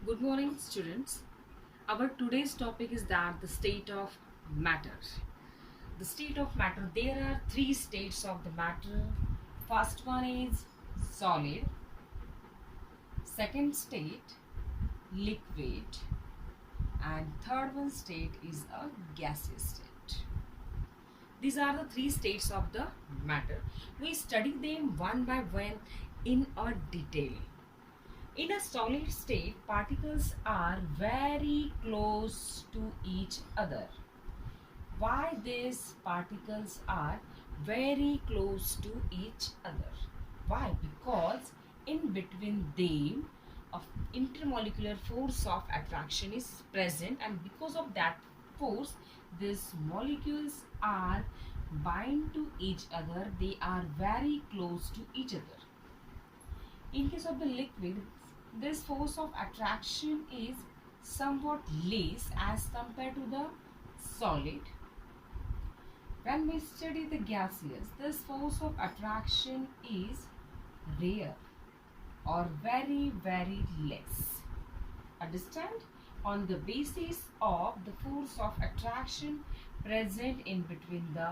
Good morning, students. Our today's topic is that the state of matter. The state of matter. There are three states of the matter. First one is solid. Second state, liquid. And third one state is a gaseous state. These are the three states of the matter. We study them one by one in a detail. In a solid state, particles are very close to each other. Why these particles are very close to each other? Why? Because in between them, a intermolecular force of attraction is present, and because of that force, these molecules are bind to each other. They are very close to each other. In case of the liquid, this force of attraction is somewhat less as compared to the solid. When we study the gaseous, this force of attraction is rare or very less. Understand? On the basis of the force of attraction present in between the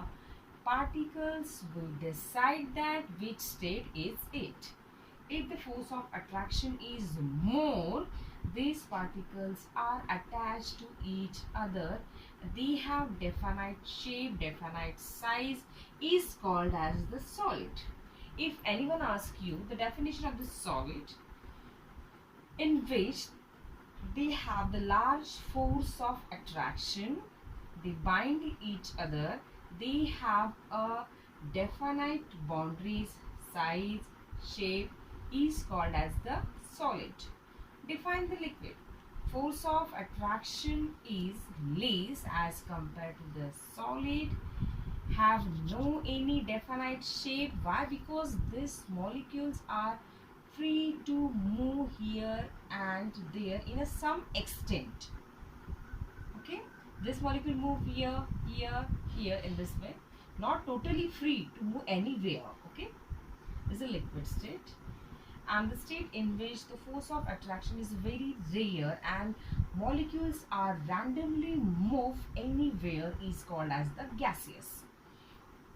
particles, we decide that which state is it. If the force of attraction is more, these particles are attached to each other. They have definite shape, definite size, is called as the solid. If anyone asks you the definition of the solid, in which they have the large force of attraction, they bind each other, they have a definite boundaries, size, shape, is called as the solid. Define the liquid. Force of attraction is less as compared to the solid, have no any definite shape. Why? Because these molecules are free to move here and there in a some extent. Okay, this molecule move here, here in this way, not totally free to move anywhere. Okay, this is a liquid state. And the state in which the force of attraction is very rare and molecules are randomly moved anywhere is called as the gaseous.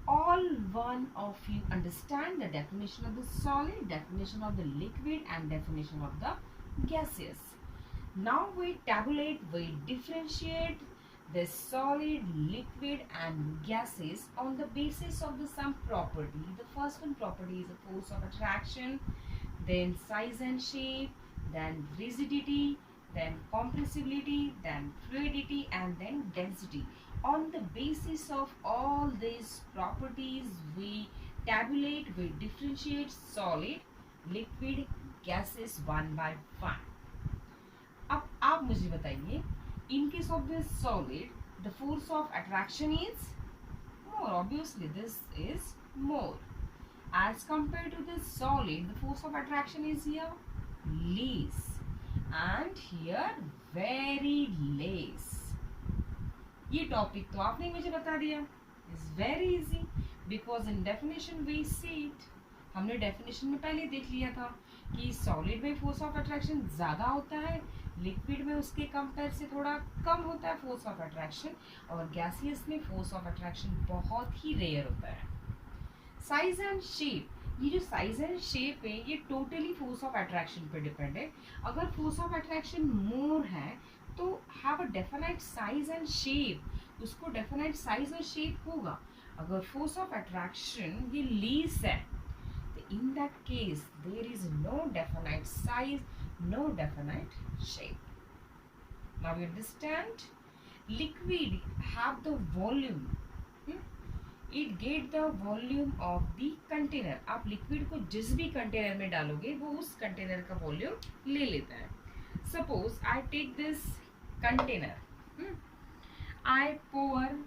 All one of you understand the definition of the solid, definition of the liquid, and definition of the gaseous. Now we tabulate, we differentiate the solid, liquid, and gases on the basis of the some property. The first one property is the force of attraction, then size and shape, then rigidity, then compressibility, then fluidity, and then density. On the basis of all these properties, we tabulate, we differentiate solid, liquid, gases one by one. अब आप मुझे बताइए, in case of this solid, the force of attraction is more. Obviously, this is more. As compared to the solid, the force of attraction is here less, and here very less. ये topic तो आपने मुझे बता दिया. It's very easy because in definition we see it. हमने definition में पहले देख लिया था कि सॉलिड में फोर्स ऑफ अट्रैक्शन ज़्यादा होता है, लिक्विड में उसके कंपेयर से थोड़ा कम होता है फोर्स ऑफ अट्रैक्शन, और गैसियस में फोर्स ऑफ अट्रैक्शन बहुत ही रेयर होता है. साइज एंड शेप, ये जो साइज एंड शेप है ये टोटली फोर्स ऑफ अट्रैक्शन पे डिपेंड है. अगर फोर्स ऑफ अट्रैक्शन मोर है तो have a definite size and shape, उसको डेफिनाइट साइज और शेप होगा. अगर फोर्स ऑफ अट्रैक्शन ये लीस है तो in that case there is no definite size, no definite shape. Now you understand. Liquid have the volume, it get the volume of the container. आप liquid को जिस भी container में डालोगे वो उस कंटेनर का वॉल्यूम ले लेता है. Suppose I take this container, I pour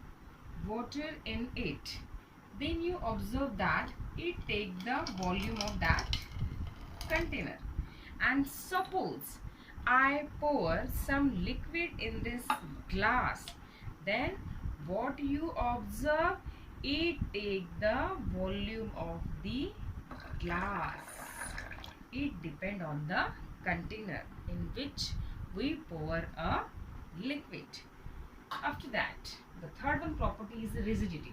water in it, then you observe that it take the volume of that container. And suppose I pour some liquid in this glass, then what you observe, it take the volume of the glass. It depend on the container in which we pour a liquid. After that, the third one property is rigidity.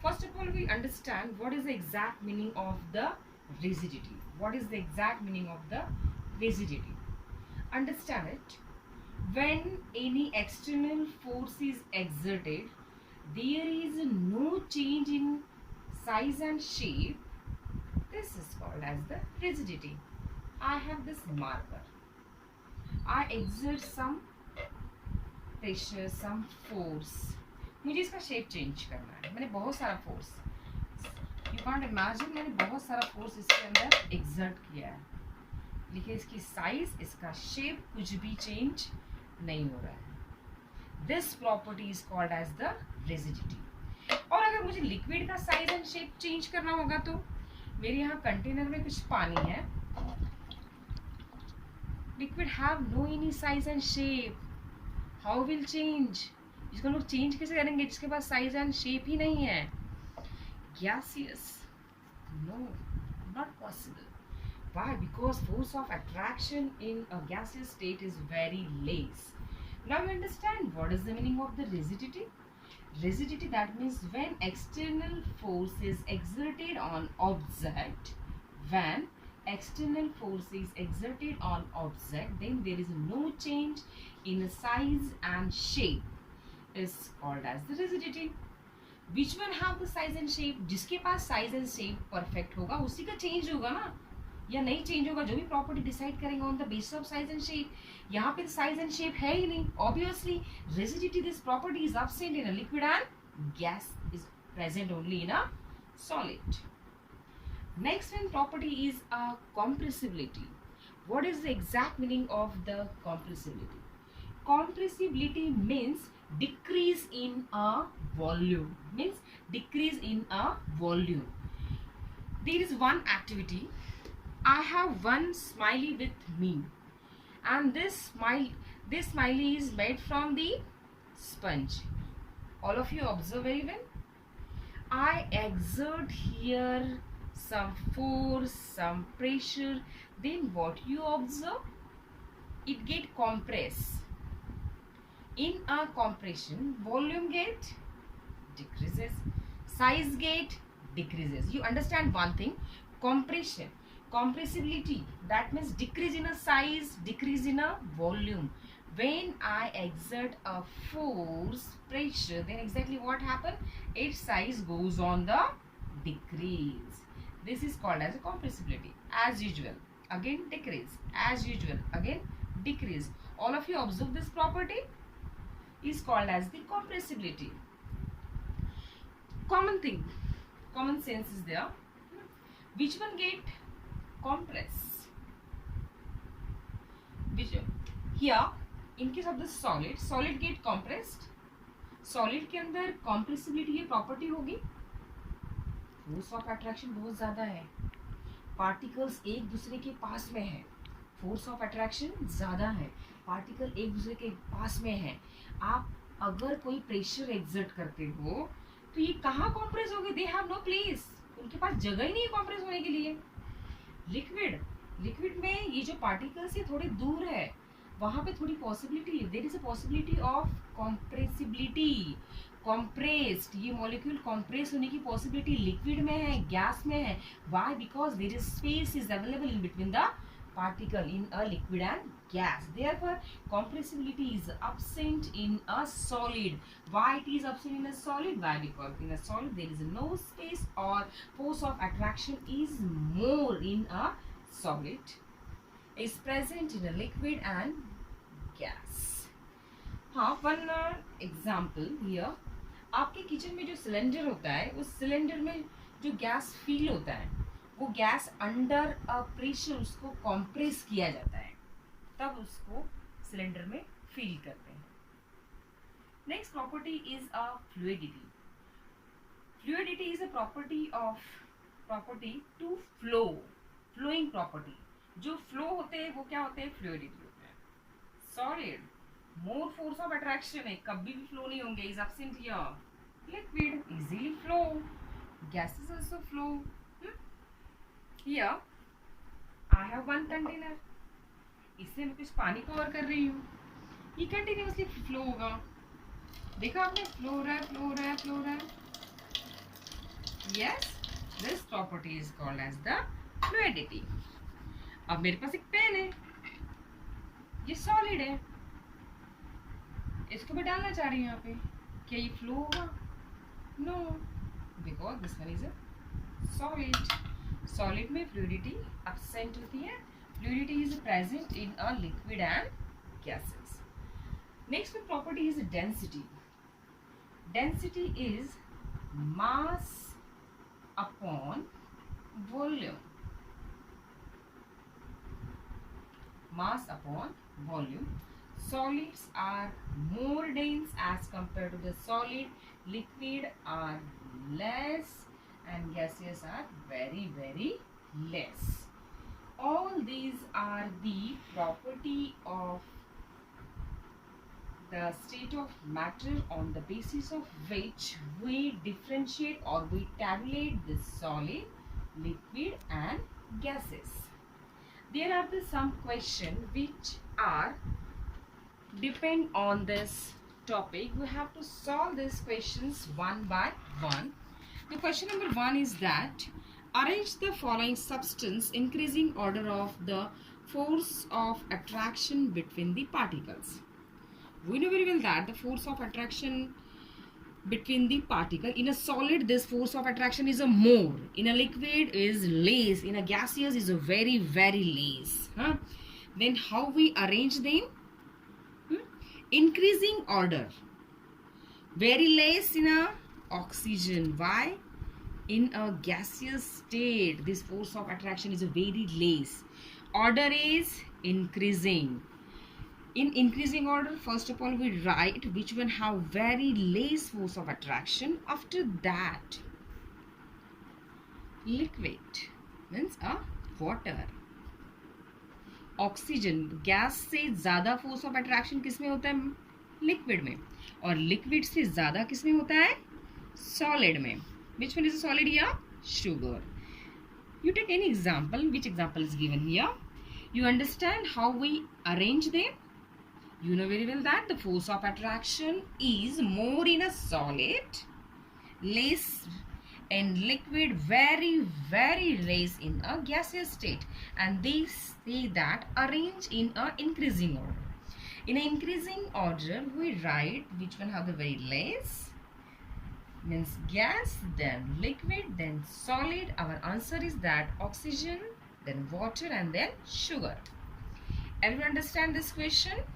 First of all, we understand what is the exact meaning of the rigidity. What is the exact meaning of the rigidity? Understand it. When any external force is exerted, there is no change in size and shape. This is called as the rigidity. I have this marker. I exert some pressure, some force. मुझे इसका shape change करना है. मैंने बहुत सारा force, you can't imagine, मैंने बहुत सारा फोर्स इसके अंदर एक्सर्ट किया है, लेकिन इसकी साइज, इसका शेप कुछ भी चेंज नहीं हो रहा है. This property is called as the rigidity. और अगर मुझे लिक्विड का साइज एंड शेप चेंज करना होगा तो मेरे यहाँ कंटेनर में कुछ पानी है. Liquid have no any size and shape. How will change? इसको लोग चेंज कैसे करेंगे जिसके पास साइज एंड शेप ही नहीं है? Gaseous, no, not possible. Why? Because force of attraction in a gaseous state is very less. Now you understand what is the meaning of the rigidity? Rigidity, that means when external force is exerted on object, when external force is exerted on object, then there is no change in size and shape, is called as the rigidity. Which one have the size and shape? जिसके पास size and shape perfect होगा उसी का change होगा ना, या नहीं change होगा. जो भी प्रॉपर्टी डिसाइड करेंगे on the basis of size and shape. यहाँ पे साइज एंड शेप है ही नहीं. Obviously rigidity, this property is absent in a liquid and gas is present only in a solid. Next one property is a compressibility. What is the exact meaning of the compressibility? Compressibility means decrease in a volume. Means decrease in a volume. There is one activity. I have one smiley with me, and this smiley is made from the sponge. All of you observe very well. I exert here some force, some pressure. Then what you observe? It get compressed. In a compression, volume get decreases, size get decreases. You understand one thing? Compression, compressibility, that means decrease in a size, decrease in a volume. When I exert a force, pressure, then exactly what happen? Its size goes on the decrease. This is called as a compressibility. As usual, again decrease. As usual, again decrease. All of you observe this property is called as the compressibility. Common thing, common sense is there. Which one get compressed? Which here in case of the solid get compressed. Solid के अंदर compressibility की property होगी. Force of attraction बहुत ज़्यादा है, particles एक दूसरे के पास में है. फोर्स ऑफ अट्रैक्शन ज़्यादा है, पार्टिकल एक दूसरे के पास में है. आप अगर कोई प्रेशर एक्सर्ट करते हो तो ये कहाँ कॉम्प्रेस होगी? They have no place. उनके पास जगह ही नहीं है कॉम्प्रेस होने के लिए. लिक्विड में ये जो पार्टिकल्स है थोड़े दूर है, वहाँ पे थोड़ी possibility, there is a possibility of compressibility. Compressed, ये मॉलिक्यूल कॉम्प्रेस होने की पॉसिबिलिटी लिक्विड में है, गैस में है. Why? Because there is space is available in between the particle in a liquid and gas. Therefore, compressibility is absent in a solid. Why it is absent in a solid? Why? Because in a solid there is no space or force of attraction is more in a solid. Is present in a liquid and gas. हाँ, one example here. आपके kitchen में जो cylinder होता है, उस cylinder में जो gas feel होता है, वो गैस अंडर अ प्रेशर उसको कॉम्प्रेस किया जाता है, तब उसको सिलेंडर में फील करते हैं. Next property is a fluidity. Fluidity is a property to flow, flowing property. जो फ्लो होते हैं वो क्या होते हैं? फ्लूइडिटी होते हैं. Solid, more force of attraction है, कभी भी फ्लो नहीं होंगे, is absent here. Liquid easily flow, gases also flow. Here I have one container. इससे मैं कुछ पानी कवर कर रही हूँ, ये कंटिन्यूसली फ्लो होगा। देखा आपने, फ्लो हो रहा है, फ्लो हो रहा है, फ्लो हो रहा है। Yes, this property is called as the fluidity. अब मेरे पास एक पेन है, ये सॉलिड है, इसको मैं डालना चाह रही हूँ यहाँ पे, क्या ये फ्लो होगा? No, because this one is a solid. Solid में फ्लूइडिटी एब्सेंट होती है। Fluidity is present in a liquid and gases. Next property is density. Density is mass upon volume. Mass upon volume. Solids are more dense as compared to the solid. Liquid are less and gaseous are very, very less. All these are the property of the state of matter on the basis of which we differentiate or we tabulate the solid, liquid and gases. There are some questions which are depend on this topic. We have to solve these questions one by one. The question number 1 is that arrange the following substance increasing order of the force of attraction between the particles. We know very well that the force of attraction between the particle, in a solid this force of attraction is a more, in a liquid is less, in a gaseous is a very, very less. Then how we arrange them? Increasing order, very less in a oxygen. Why? In a gaseous state this force of attraction is a very less, order is increasing. In increasing order, first of all we write which one have very less force of attraction. After that, liquid means a water. Oxygen, gas से ज़्यादा force of attraction किस में होता है? Liquid में. और liquid से ज़्यादा किस में होता है? सॉलिड में. Which one is a solid here? Sugar. You take any example. Which example is given here? You understand how we arrange them? You know very well that the force of attraction is more in a solid, less in liquid, very, very less in a gaseous state. And they say that arrange in a increasing order. In an increasing order, we write which one have the very less, means gas, then liquid, then solid. Our answer is that oxygen, then water, and then sugar. Everyone understand this question?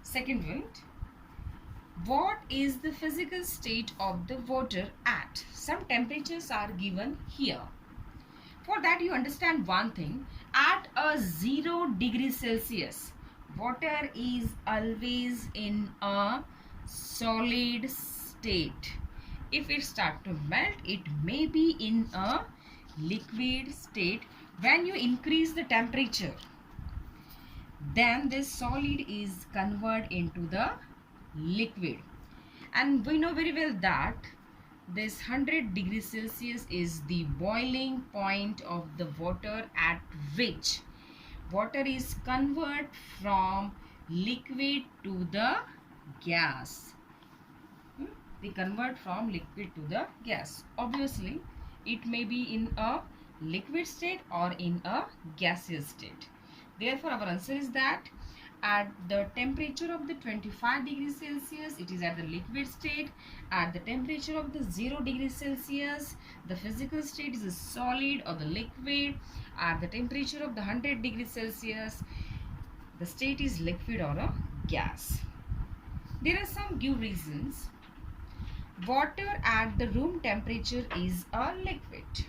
Second one, what is the physical state of the water at? Some temperatures are given here. For that you understand one thing, at a 0 degree Celsius, water is always in a solid state. If it start to melt, it may be in a liquid state. When you increase the temperature, then this solid is converted into the liquid. And we know very well that this 100 degrees Celsius is the boiling point of the water at which water is converted from liquid to the gas. They convert from liquid to the gas. Obviously, it may be in a liquid state or in a gaseous state. Therefore, our answer is that at the temperature of the 25 degrees Celsius, it is at the liquid state. At the temperature of the 0 degrees Celsius, the physical state is a solid or the liquid. At the temperature of the 100 degrees Celsius, the state is liquid or a gas. There are some give reasons. Water at the room temperature is a liquid.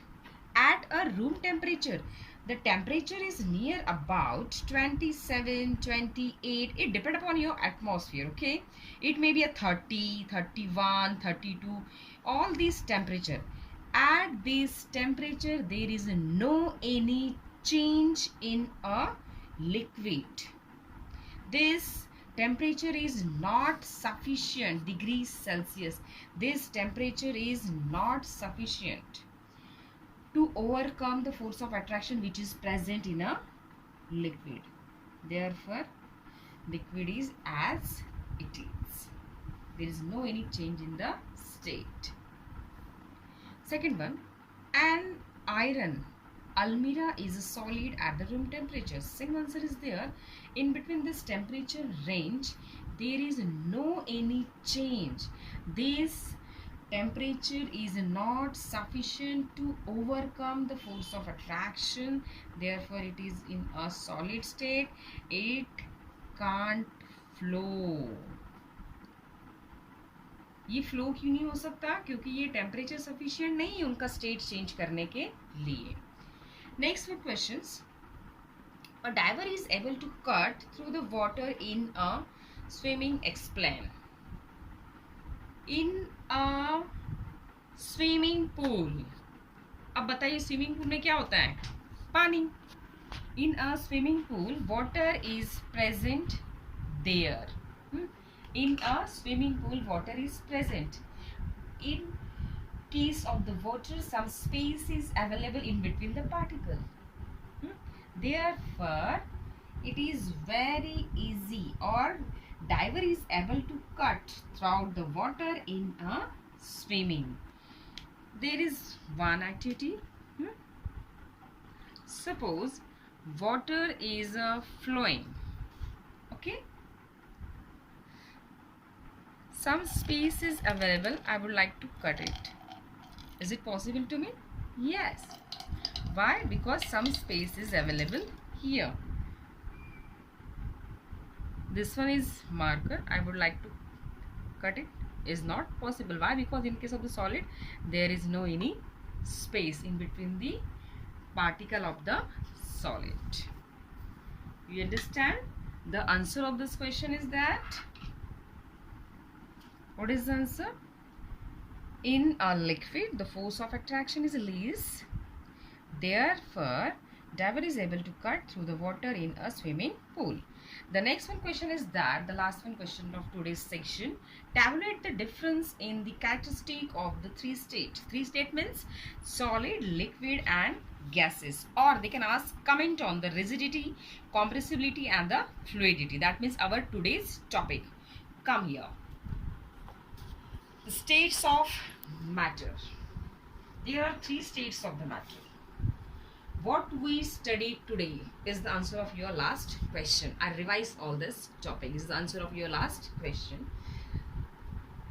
At a room temperature, the temperature is near about 27, 28. It depends upon your atmosphere, okay? It may be a 30, 31, 32. All these temperature. At this temperature, there is no any change in a liquid. This temperature is not sufficient degrees Celsius. This temperature is not sufficient to overcome the force of attraction which is present in a liquid. Therefore, liquid is as it is. There is no any change in the state. Second one, an iron almirah is a solid at the room temperature. Same answer is there. In between this temperature range, there is no any change. This temperature is not sufficient to overcome the force of attraction. Therefore, it is in a solid state. It can't flow. ये flow क्यों नहीं हो सकता? क्योंकि ये temperature sufficient नहीं है उनका स्टेट चेंज करने के लिए. Next one questions. A diver is able to cut through the water in a swimming. Explain. In a swimming pool. अब बताइए स्विमिंग पूल में क्या होता है? पानी. In a swimming pool, water is present there. In a swimming pool, water is present. In case of the water, some space is available in between the particle. Therefore, it is very easy, or diver is able to cut throughout the water in a swimming. There is one activity. Suppose water is flowing. Okay. Some space is available. I would like to cut it. Is it possible to me? Yes. Why? Because some space is available here. This one is marker. I would like to cut it. Is not possible. Why? Because in case of the solid, there is no any space in between the particle of the solid. You understand? The answer of this question is that. What is the answer? In a liquid, the force of attraction is less. Therefore, diver is able to cut through the water in a swimming pool. The next one question is that, the last one question of today's section. Tabulate the difference in the characteristic of the three states. Three state means solid, liquid and gases. Or they can ask comment on the rigidity, compressibility and the fluidity. That means our today's topic. Come here. The states of matter. There are three states of the matter. What we studied today is the answer of your last question. I revised all this topic. This is the answer of your last question.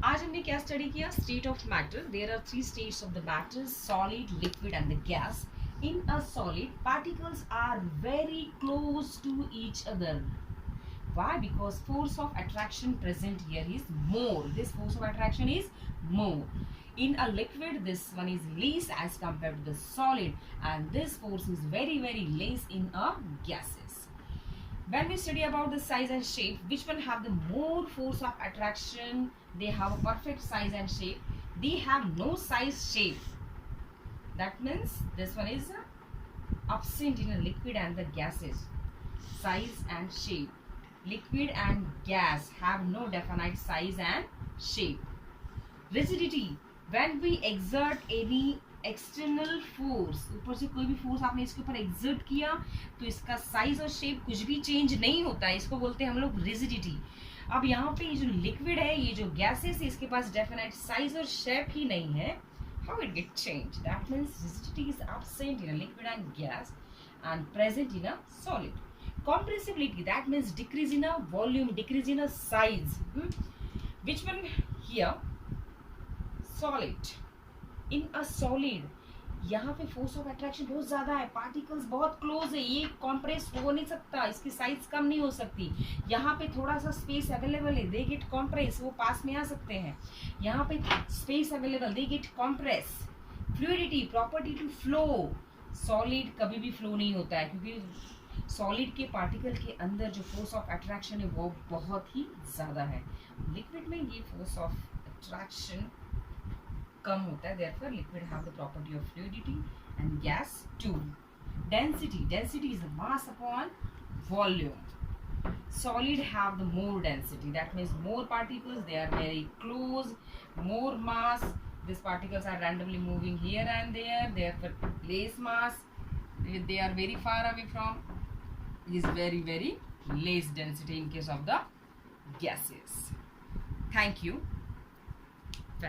आज हमने क्या study किया? State of matter. There are three states of the matter: solid, liquid and the gas. In a solid, particles are very close to each other. Why? Because force of attraction present here is more. This force of attraction is more. In a liquid, this one is less as compared to the solid, and this force is very less in a gases. When we study about the size and shape, which one have the more force of attraction? They have a perfect size and shape. They have no size shape. That means this one is absent in a liquid and the gases. Size and shape. Liquid and gas have no definite size and shape. Rigidity. When we exert any external force, ऊपर से कोई भी force आपने इसके ऊपर exert किया तो इसका साइज और शेप कुछ भी चेंज नहीं होता है. इसको बोलते हैं हम लोग रिजिडिटी. अब यहाँ पे ये जो लिक्विड है, ये जो गैसेस है, इसके पास डेफिनेट साइज और शेप ही नहीं है. How it get changed? That means rigidity is absent in a liquid and gas and present in a solid. Compressibility, that means decrease in a volume, decrease in a size. Which one here? Solid. In a solid, यहाँ पे force of attraction बहुत ज्यादा है, particles बहुत close है, ये compress हो नहीं सकता, इसकी साइज कम नहीं हो सकती. यहाँ पे थोड़ा सा स्पेस अवेलेबल है, दे गेट कॉम्प्रेस, वो पास में आ सकते हैं. यहाँ पे space available, they get compress. Fluidity, property to flow. Solid कभी भी फ्लो नहीं होता है, क्योंकि सॉलिड के पार्टिकल के अंदर जो फोर्स ऑफ अट्रैक्शन है वो बहुत ही ज़्यादा है. लिक्विड में ये फोर्स ऑफ अट्रैक्शन कम होता है. therefore liquid have the property of fluidity and gas too. Density, density is the mass upon volume. Solid have the more density, that means more particles, they are very close, more mass. These particles are randomly moving here and there, therefore less mass. They are very far away from, is very less density in case of the gases. Thank you.